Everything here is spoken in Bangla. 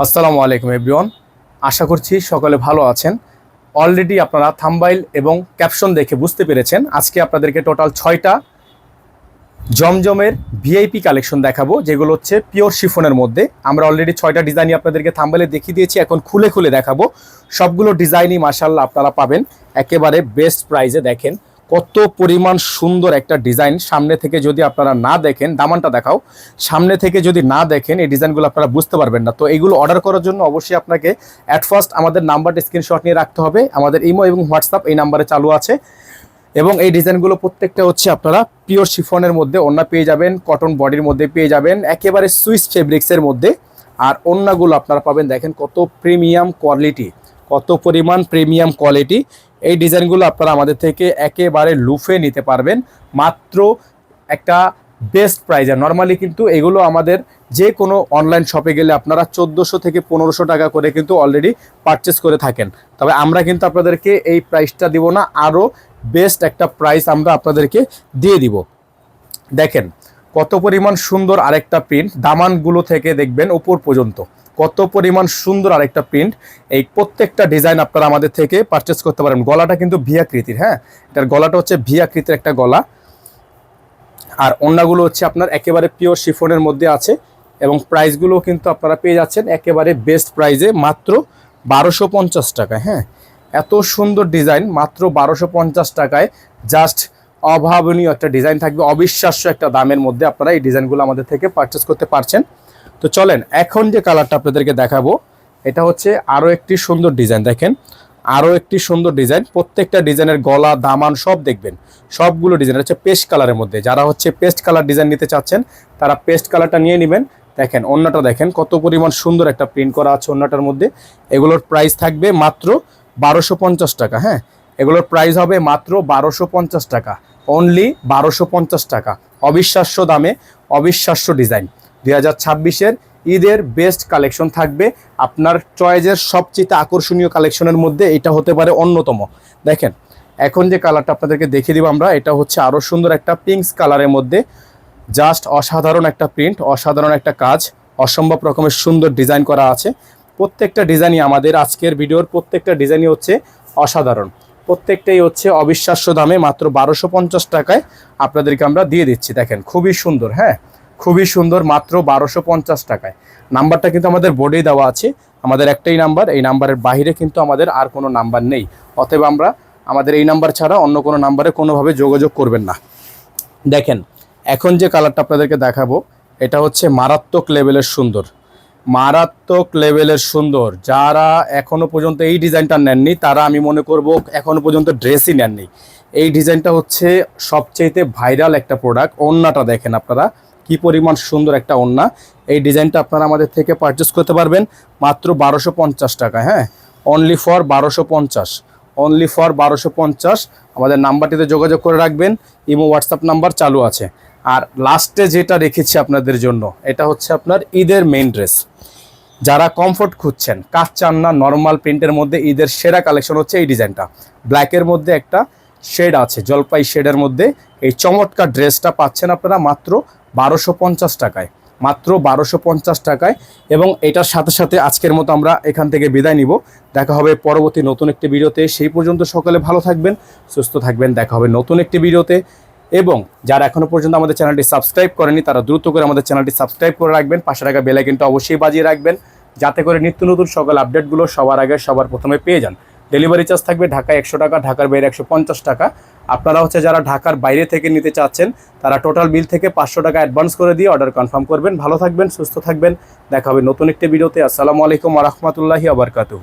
আসসালামু আলাইকুম এভরিওয়ান, আশা করছি সকলে ভালো আছেন। অলরেডি আপনারা থাম্বনেল এবং ক্যাপশন দেখে বুঝতে পেরেছেন আজকে আপনাদেরকে টোটাল 6টা জমজমের ভিআইপি কালেকশন দেখাবো, যেগুলো হচ্ছে পিওর শিফনের মধ্যে। আমরা অলরেডি 6টা ডিজাইনই আপনাদেরকে থাম্বনেলে দেখিয়ে দিয়েছি, এখন খুলে খুলে দেখাবো। সবগুলো ডিজাইনই মাশাআল্লাহ আপনারা পাবেন একেবারে বেস্ট প্রাইসে। দেখেন কত পরিমাণ সুন্দর একটা ডিজাইন। সামনে থেকে যদি আপনারা না দেখেন, দামানটা দেখাও, সামনে থেকে যদি না দেখেন এই ডিজাইনগুলো আপনারা বুঝতে পারবেন না। তো এইগুলো অর্ডার করার জন্য অবশ্যই আপনাকে অ্যাট ফার্স্ট আমাদের নাম্বারটা স্ক্রিনশট নিয়ে রাখতে হবে। আমাদের ইমো এবং হোয়াটসঅ্যাপ এই নাম্বারে চালু আছে। এবং এই ডিজাইনগুলো প্রত্যেকটা হচ্ছে আপনারা পিওর শিফনের মধ্যে, ওড়না পেয়ে যাবেন কটন বডির মধ্যে পেয়ে যাবেন, একেবারে সুইস ফেব্রিক্সের মধ্যে। আর ওড়নাগুলো আপনারা পাবেন দেখেন কত প্রিমিয়াম কোয়ালিটি, কত পরিমাণ প্রিমিয়াম কোয়ালিটি। এই ডিজাইনগুলো আপনারা আমাদের থেকে একেবারে লুফে নিতে পারবেন মাত্র একটা বেস্ট প্রাইজে। নর্মালি কিন্তু এগুলো আমাদের যে কোনো অনলাইন শপে গেলে আপনারা 1400 থেকে 1500 টাকা করে কিন্তু অলরেডি পারচেস করে থাকেন। তবে আমরা কিন্তু আপনাদেরকে এই প্রাইসটা দিব না, আরও বেস্ট একটা প্রাইস আমরা আপনাদেরকে দিয়ে দিব। দেখেন কত পরিমাণ সুন্দর আরেকটা প্রিন্ট, দামানগুলো থেকে দেখবেন উপর পর্যন্ত কত পরিমাণ সুন্দর আরেকটা প্রিন্ট। এই প্রত্যেকটা ডিজাইন আপনারা আমাদের থেকে পারচেস করতে পারেন। গলাটা কিন্তু ভি আকৃতির, হ্যাঁ, এটার গলাটা হচ্ছে ভি আকৃতির একটা গলা। আর ওড়নাগুলো হচ্ছে আপনার একেবারে পিওর শিফনের মধ্যে আছে। এবং প্রাইসগুলো কিন্তু আপনারা পেয়ে যাচ্ছেন একেবারে বেস্ট প্রাইসে মাত্র 1250 টাকায়। হ্যাঁ, এত সুন্দর ডিজাইন মাত্র 1250 টাকায়, জাস্ট অভাবনীয় একটা ডিজাইন থাকবে, অবিশ্বাস্য একটা দামের মধ্যে আপনারা এই ডিজাইনগুলো আমাদের থেকে পারচেস করতে পারছেন। তো চলেন এখন যে কালারটা আপনাদেরকে দেখাবো, এটা হচ্ছে আরও একটি সুন্দর ডিজাইন। দেখেন আরও একটি সুন্দর ডিজাইন, প্রত্যেকটা ডিজাইনের গলা দামান সব দেখবেন, সবগুলো ডিজাইন হচ্ছে পেস্ট কালারের মধ্যে। যারা হচ্ছে পেস্ট কালার ডিজাইন নিতে চাচ্ছেন তারা পেস্ট কালারটা নিয়ে নেবেন। দেখেন ওড়নাটা দেখেন কত পরিমাণ সুন্দর একটা প্রিন্ট করা আছে ওড়নাটার মধ্যে। এগুলোর প্রাইস থাকবে মাত্র 1250 টাকা। হ্যাঁ, এগুলোর প্রাইস হবে মাত্র 1250 টাকা, অনলি 1250 টাকা। অবিশ্বাস্য দামে অবিশ্বাস্য ডিজাইন। 2026-এর ঈদের বেস্ট কালেকশন থাকবে আপনার চয়েসের সবচেয়ে আকর্ষণীয় কালেকশনের মধ্যে এটা হতে পারে অন্যতম। দেখেন এখন যে কালারটা আপনাদেরকে দেখিয়ে দিব আমরা, এটা হচ্ছে আরও সুন্দর একটা পিঙ্কস কালারের মধ্যে। জাস্ট অসাধারণ একটা প্রিন্ট, অসাধারণ একটা কাজ, অসম্ভব রকমের সুন্দর ডিজাইন করা আছে। প্রত্যেকটা ডিজাইনই আমাদের আজকের ভিডিওর প্রত্যেকটা ডিজাইনই হচ্ছে অসাধারণ, প্রত্যেকটাই হচ্ছে অবিশ্বাস্য দামে মাত্র 1250 টাকায় আপনাদেরকে আমরা দিয়ে দিচ্ছি। দেখেন খুবই সুন্দর, হ্যাঁ খুবই সুন্দর, মাত্র 1250 টাকায়। নাম্বারটা কিন্তু আমাদের বোর্ডেই দেওয়া আছে, আমাদের একটাই নাম্বার, এই নাম্বারের বাইরে কিন্তু আমাদের আর কোনো নাম্বার নেই। অতএব আমাদের এই নাম্বার ছাড়া অন্য কোনো নাম্বারে কোনোভাবে যোগাযোগ করবেন না। দেখেন এখন যে কালারটা আপনাদেরকে দেখাবো, এটা হচ্ছে মারাত্মক লেভেলের সুন্দর, মারাত্মক লেভেলের সুন্দর। যারা এখনো পর্যন্ত এই ডিজাইনটা নেননি তারা আমি মনে করব এখনো পর্যন্ত ড্রেসই নেননি। এই ডিজাইনটা হচ্ছে সবচেয়ে ভাইরাল একটা প্রোডাক্ট। ওড়নাটা দেখেন আপনারা কি পরিমাণ সুন্দর একটা ওড়না। এই ডিজাইনটা আপনারা আমাদের থেকে পারচেস করতে পারবেন মাত্র 1250 টাকা। হ্যাঁ, অনলি ফর 1250, অনলি ফর 1250। আমাদের নাম্বারটিতে যোগাযোগ করে রাখবেন, ইমো হোয়াটসঅ্যাপ নাম্বার চালু আছে। আর লাস্টে যেটা রেখেছি আপনাদের জন্য, এটা হচ্ছে আপনার ঈদের মেইন ড্রেস। যারা কমফোর্ট খুঁজছেন, কাজ চান না, নর্মাল প্রিন্টের মধ্যে ঈদের সেরা কালেকশন হচ্ছে এই ডিজাইনটা। ব্ল্যাকের মধ্যে একটা শেড আছে, জলপাই শেডের মধ্যে এই চমৎকার ড্রেসটা পাচ্ছেন আপনারা মাত্র 1250 টাকায়, মাত্র 1250 টাকায়। এবং এটার সাথে সাথে আজকের মতো আমরা এখান থেকে বিদায় নিব। দেখা হবে পরবর্তী নতুন একটি ভিডিওতে। সেই পর্যন্ত সকলে ভালো থাকবেন, সুস্থ থাকবেন। দেখা হবে নতুন একটি ভিডিওতে। এবং যারা এখনও পর্যন্ত আমাদের চ্যানেলটি সাবস্ক্রাইব করেনি তারা দ্রুত করে আমাদের চ্যানেলটি সাবস্ক্রাইব করে রাখবেন, পাশে থাকা বেল আইকনটা অবশ্যই বাজিয়ে রাখবেন, যাতে করে নিত্য নতুন সকল আপডেটগুলো সবার আগে সবার প্রথমে পেয়ে যান। ডেলিভারি চার্জ থাকবে ঢাকায় 100 টাকা, ঢাকার বাইরে 150 টাকা। আপনারা হচ্ছে যারা ঢাকার বাইরে থেকে নিতে চাচ্ছেন তারা টোটাল বিল থেকে 500 টাকা অ্যাডভান্স করে দিয়ে অর্ডার কনফার্ম করবেন। ভালো থাকবেন, সুস্থ থাকবেন। দেখা হবে নতুন একটি ভিডিওতে। আসসালামু আলাইকুম ওয়া রাহমাতুল্লাহি ওয়া বারাকাতুহু।